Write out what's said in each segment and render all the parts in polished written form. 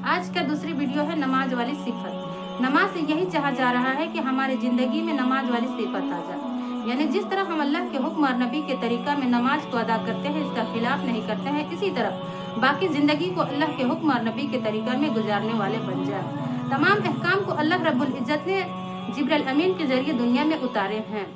आज का दूसरी वीडियो है नमाज वाली सिफत। नमाज से यही चाहा जा रहा है कि हमारी जिंदगी में नमाज वाली सिफत आ जाए, यानी जिस तरह हम अल्लाह के हुक्म और नबी के तरीका में नमाज को अदा करते हैं, इसका खिलाफ नहीं करते हैं, इसी तरह बाकी जिंदगी को अल्लाह के हुक्म और नबी के तरीका में गुजारने वाले बन जाए। तमाम अहकाम को अल्लाह रब्बुल इज्जत ने जिब्राइल अमीन के जरिए दुनिया में उतारे हैं।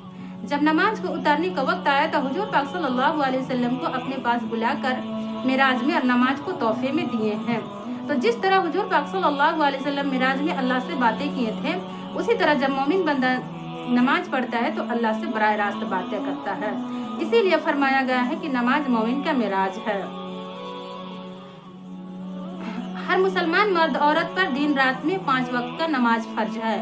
जब नमाज को उतारने का वक्त आया तो हुजूर पाक सल्लल्लाहु अलैहि वसल्लम को अपने पास बुलाकर मिराज में और नमाज को तोहफे में दिए हैं। तो जिस तरह हुजूर पाक सल्लल्लाहु अलैहि वसल्लम मिराज में अल्लाह से बातें किए थे, उसी तरह जब मोमिन बंदा नमाज पढ़ता है तो अल्लाह से बराह रास्त बातें करता है। इसीलिए फरमाया गया है कि नमाज मोमिन का मिराज है। हर मुसलमान मर्द औरत पर दिन रात में 5 वक्त का नमाज फर्ज है।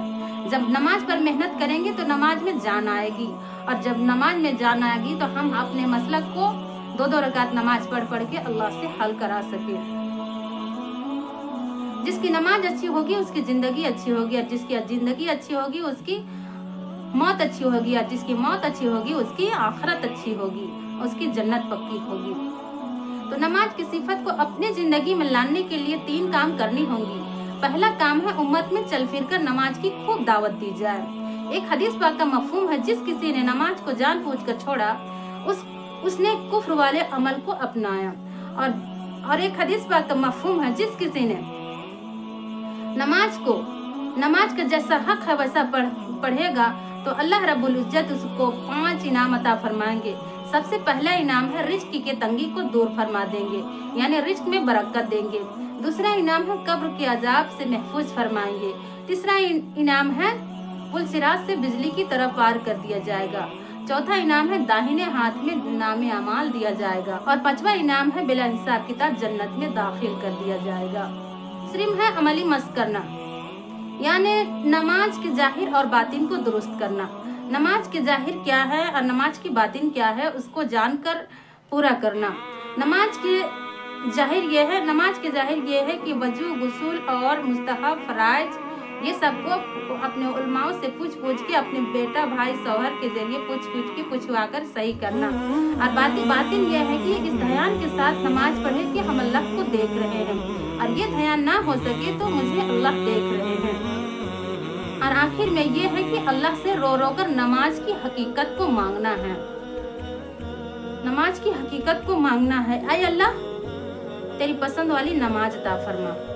जब नमाज पर मेहनत करेंगे तो नमाज में जान आएगी, और जब नमाज में जान आएगी तो हम अपने मसलक को 2-2 रकात नमाज पढ़ के अल्लाह से हल करा सके। जिसकी नमाज अच्छी होगी उसकी जिंदगी अच्छी होगी, और जिसकी जिंदगी अच्छी होगी उसकी मौत अच्छी होगी, और जिसकी मौत अच्छी होगी उसकी आखिरत अच्छी होगी, उसकी जन्नत पक्की होगी। तो नमाज की सिफत को अपने जिंदगी में लाने के लिए 3 काम करनी होंगी। पहला काम है उम्मत में चल फिर कर नमाज की खूब दावत दी जाए। एक हदीस पाक का मफहूम है, जिस किसी ने नमाज को जानबूझकर छोड़ा उसने कुफ्र वाले अमल को अपनाया। और एक हदीस पाक का मफहूम है, जिस किसी ने नमाज का जैसा हक है वैसा पढ़ेगा तो अल्लाह रब्बुल इज्जत उसको 5 इनाम अता फरमाएंगे। सबसे पहला इनाम है रिज्क की तंगी को दूर फरमा देंगे, यानी रिज्क में बरकत देंगे। दूसरा इनाम है कब्र के अजाब से महफूज फरमाएंगे। तीसरा इनाम है पुल सिरात से बिजली की तरफ पार कर दिया जाएगा। चौथा इनाम है दाहिने हाथ में नामे अमाल दिया जाएगा, और 5वां इनाम है बिला हिसाब किताब जन्नत में दाखिल कर दिया जाएगा। तीसरी है अमली मस्त करना, यानी नमाज के जाहिर और बातिन को दुरुस्त करना। नमाज के जाहिर क्या है और नमाज की बातिन क्या है उसको जानकर पूरा करना। नमाज के जाहिर ये है कि वजू, गुस्ल और मुस्तहब फराइज ये सबको अपने उलमाओं से पूछ के अपने बेटा भाई शौहर के जरिए पूछवा कर सही करना। और बातिन यह है कि इस ध्यान के साथ नमाज पढ़े कि हम अल्लाह को देख रहे हैं, और ये ध्यान ना हो सके तो मुझे अल्लाह देख रहे हैं। और आखिर में ये है कि अल्लाह से रो कर नमाज की हकीकत को मांगना है। नमाज की हकीकत को मांगना है, ऐ अल्लाह तेरी पसंद वाली नमाज अता फरमा।